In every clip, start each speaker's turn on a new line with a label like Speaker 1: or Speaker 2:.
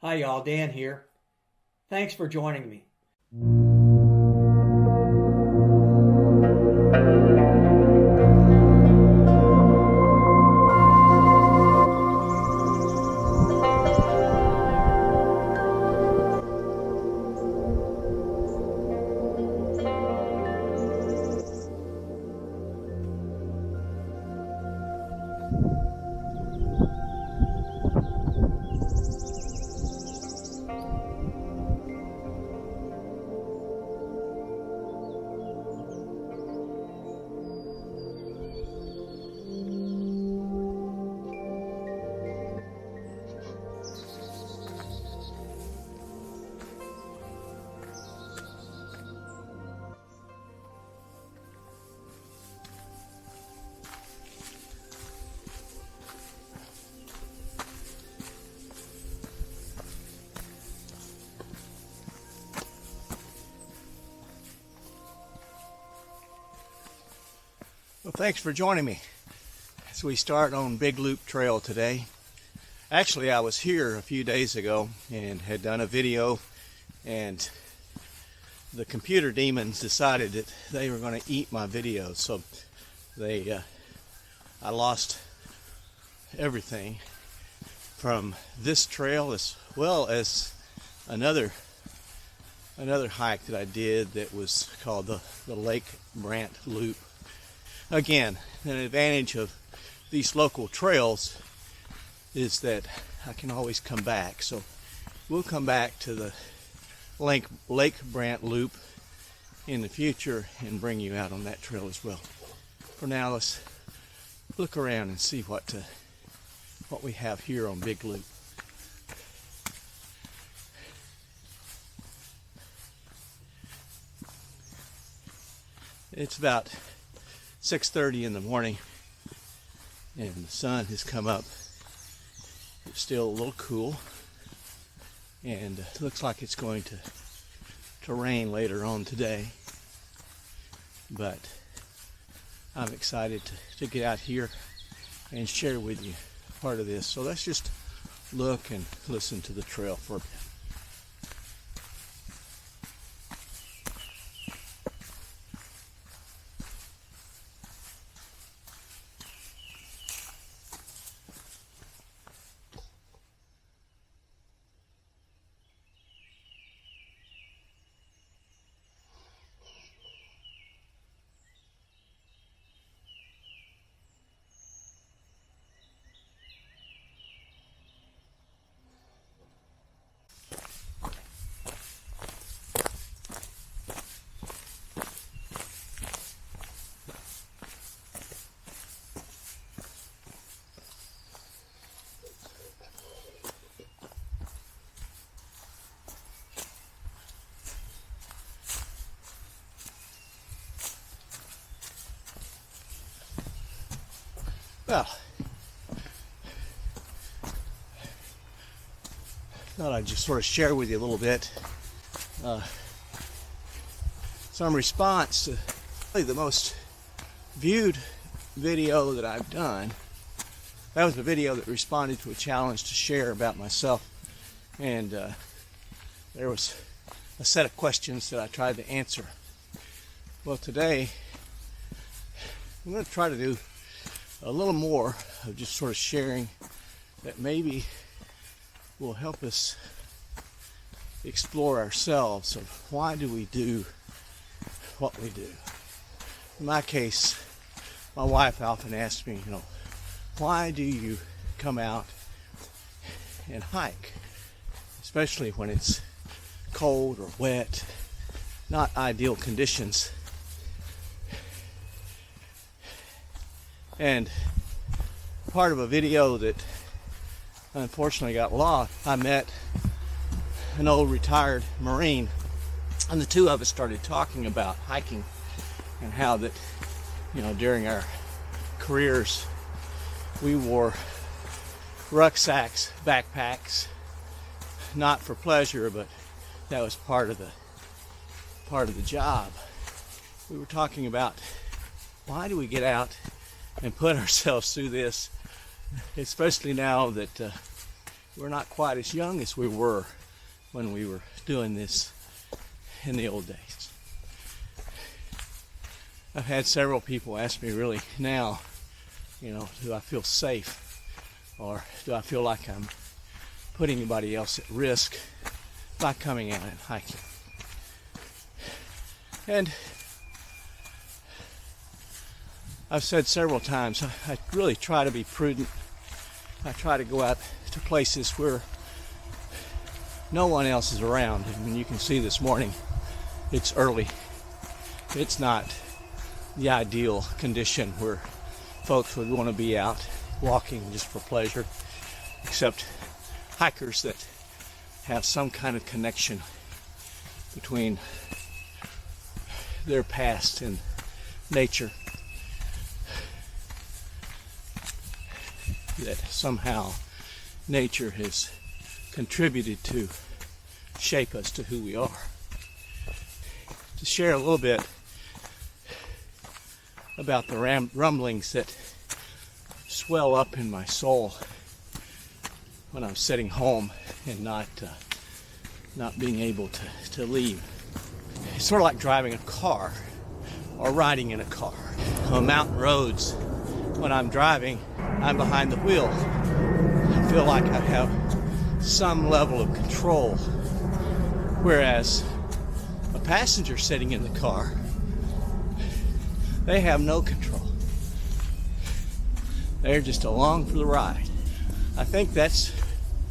Speaker 1: Hi y'all, Dan here. Thanks for joining me.
Speaker 2: Well, thanks for joining me as we start on Big Loop Trail today. Actually, I was here a few days ago and had done a video, and the computer demons decided that they were going to eat my videos, so I lost everything from this trail as well as another hike that I did that was called the Lake Brant Loop. Again, an advantage of these local trails is that I can always come back. So we'll come back to the Lake Brant Loop in the future and bring you out on that trail as well. For now, let's look around and see what we have here on Big Loop. It's about 6:30 in the morning and the sun has come up. It's still a little cool and it looks like it's going to rain later on today, but I'm excited to get out here and share with you part of this. So let's just look and listen to the trail for a bit. Well, thought I'd just sort of share with you a little bit some response to probably the most viewed video that I've done. That was a video that responded to a challenge to share about myself, and there was a set of questions that I tried to answer. Well, today I'm going to try to do a little more of just sort of sharing that maybe will help us explore ourselves of why do we do what we do. In my case, my wife often asks me, why do you come out and hike? Especially when it's cold or wet, not ideal conditions. And part of a video that unfortunately got lost, I met an old retired Marine, and the two of us started talking about hiking and how that, during our careers, we wore rucksacks, backpacks, not for pleasure, but that was part of the job. We were talking about why do we get out and put ourselves through this, especially now that we're not quite as young as we were when we were doing this in the old days. I've had several people ask me really now, do I feel safe, or do I feel like I'm putting anybody else at risk by coming out and hiking? And I've said several times, I really try to be prudent. I try to go out to places where no one else is around. I mean, you can see this morning, it's early. It's not the ideal condition where folks would want to be out walking just for pleasure, except hikers that have some kind of connection between their past and nature, that somehow nature has contributed to shape us to who we are. To share a little bit about the rumblings that swell up in my soul when I'm sitting home and not being able to leave. It's sort of like driving a car or riding in a car. On mountain roads, when I'm driving, I'm behind the wheel. I feel like I have some level of control, whereas a passenger sitting in the car, they have no control. They're just along for the ride. I think that's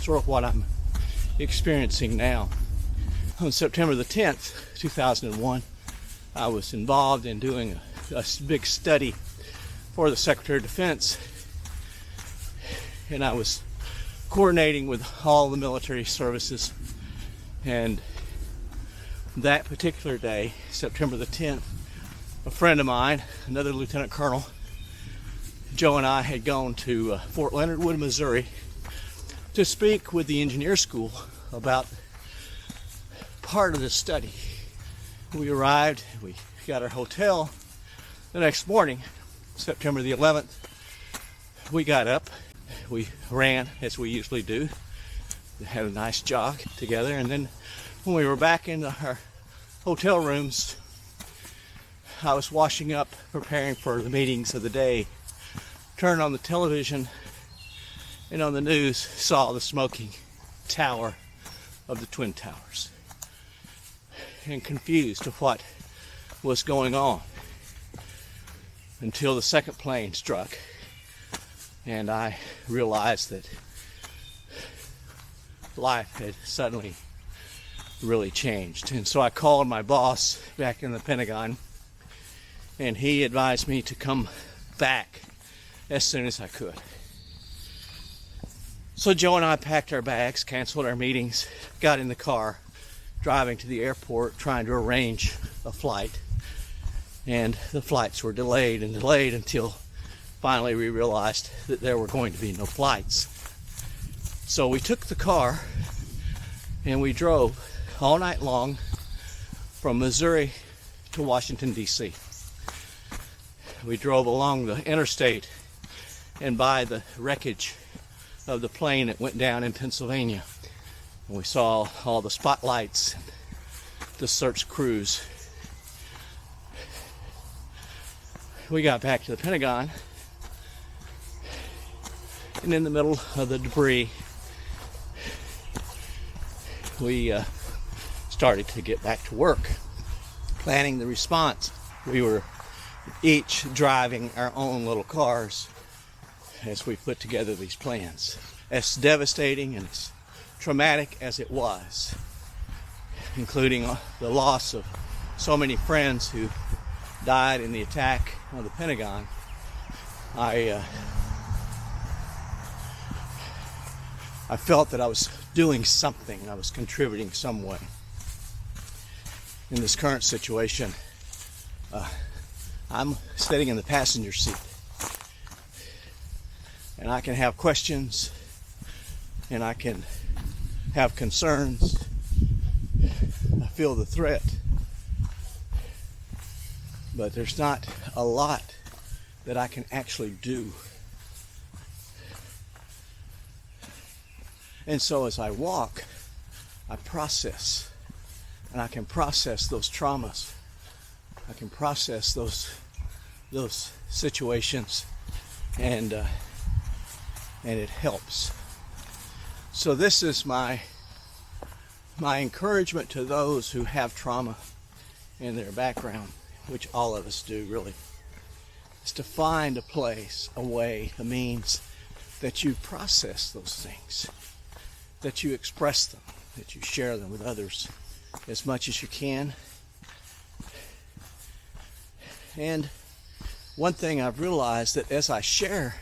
Speaker 2: sort of what I'm experiencing now. On September the 10th, 2001, I was involved in doing a big study for the Secretary of Defense, and I was coordinating with all the military services. And that particular day, September the 10th, a friend of mine, another lieutenant colonel, Joe, and I had gone to Fort Leonard Wood, Missouri, to speak with the engineer school about part of the study. We arrived, we got our hotel. The next morning, September the 11th, we got up, we ran as we usually do, we had a nice jog together, and then when we were back in our hotel rooms, I was washing up, preparing for the meetings of the day, turned on the television, and on the news saw the smoking tower of the Twin Towers, and confused of what was going on, until the second plane struck and I realized that life had suddenly really changed. And so I called my boss back in the Pentagon, and he advised me to come back as soon as I could. So Joe and I packed our bags, canceled our meetings, got in the car, driving to the airport, trying to arrange a flight. And the flights were delayed and delayed until finally we realized that there were going to be no flights. So we took the car and we drove all night long from Missouri to Washington, D.C. We drove along the interstate and by the wreckage of the plane that went down in Pennsylvania. And we saw all the spotlights and the search crews. We got back to the Pentagon, and in the middle of the debris, we started to get back to work, planning the response. We were each driving our own little cars as we put together these plans. As devastating and as traumatic as it was, including the loss of so many friends who died in the attack on the Pentagon, I felt that I was doing something. I was contributing some way. In this current situation, I'm sitting in the passenger seat, and I can have questions, and I can have concerns. I feel the threat, but there's not a lot that I can actually do. And so as I walk, I process, and I can process those traumas. I can process those situations, and it helps. So this is my encouragement to those who have trauma in their background, which all of us do really, is to find a place, a way, a means that you process those things, that you express them, that you share them with others as much as you can. And one thing I've realized, that as I share,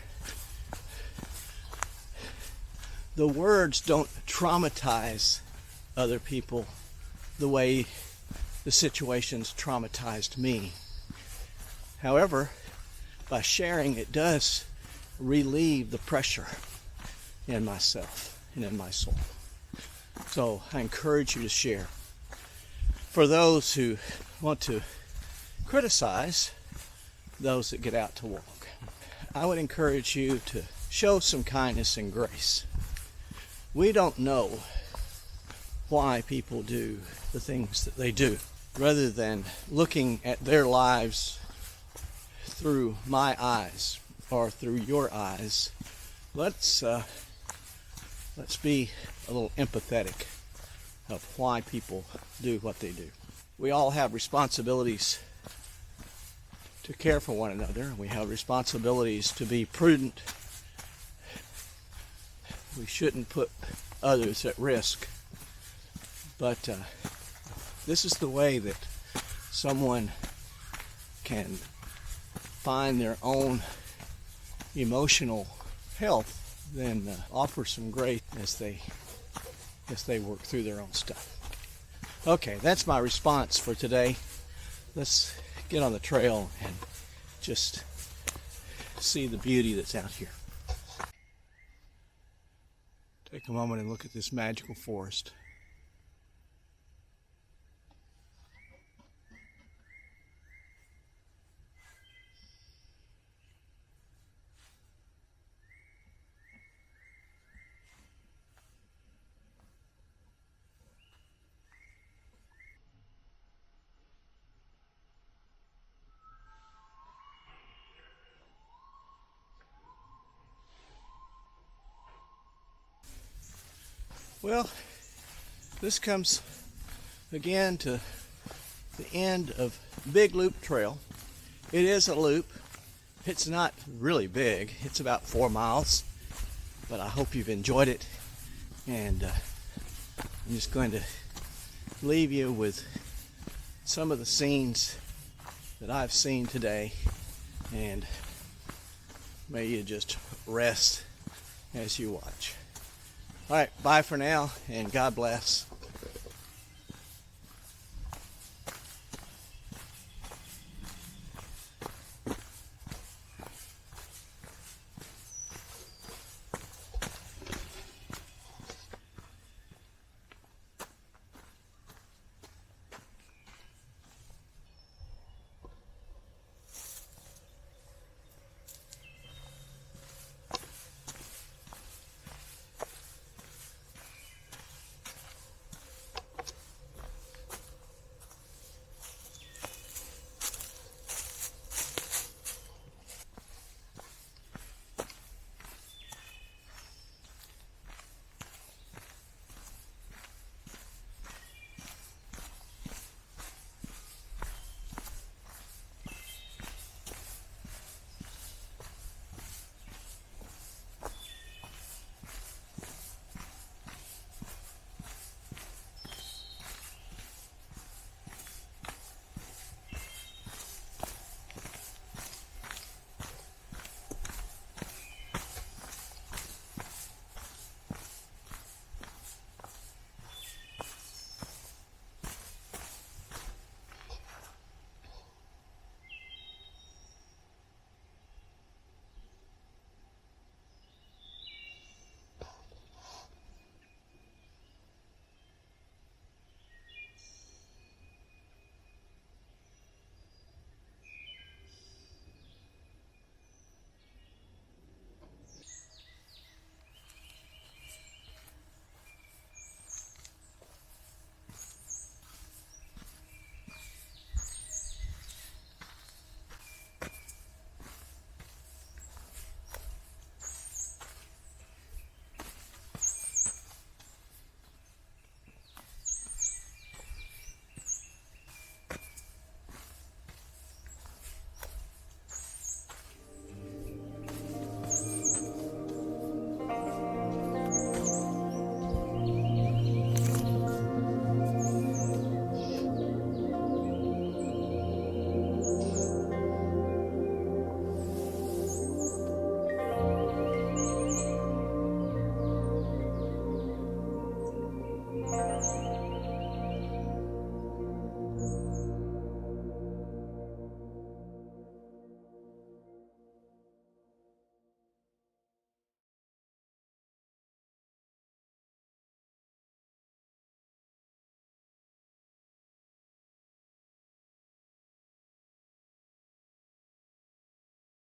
Speaker 2: the words don't traumatize other people the way the situations traumatized me. However, by sharing, it does relieve the pressure in myself and in my soul. So I encourage you to share. For those who want to criticize those that get out to walk, I would encourage you to show some kindness and grace. We don't know why people do the things that they do. Rather than looking at their lives through my eyes or through your eyes, let's be a little empathetic of why people do what they do. We all have responsibilities to care for one another. We have responsibilities to be prudent. We shouldn't put others at risk. But this is the way that someone can find their own emotional health, then offer some grace as they work through their own stuff. Okay, that's my response for today. Let's get on the trail and just see the beauty that's out here. Take a moment and look at this magical forest. Well, this comes again to the end of Big Loop Trail. It is a loop. It's not really big. It's about 4 miles, but I hope you've enjoyed it. And I'm just going to leave you with some of the scenes that I've seen today, and may you just rest as you watch. All right, bye for now, and God bless.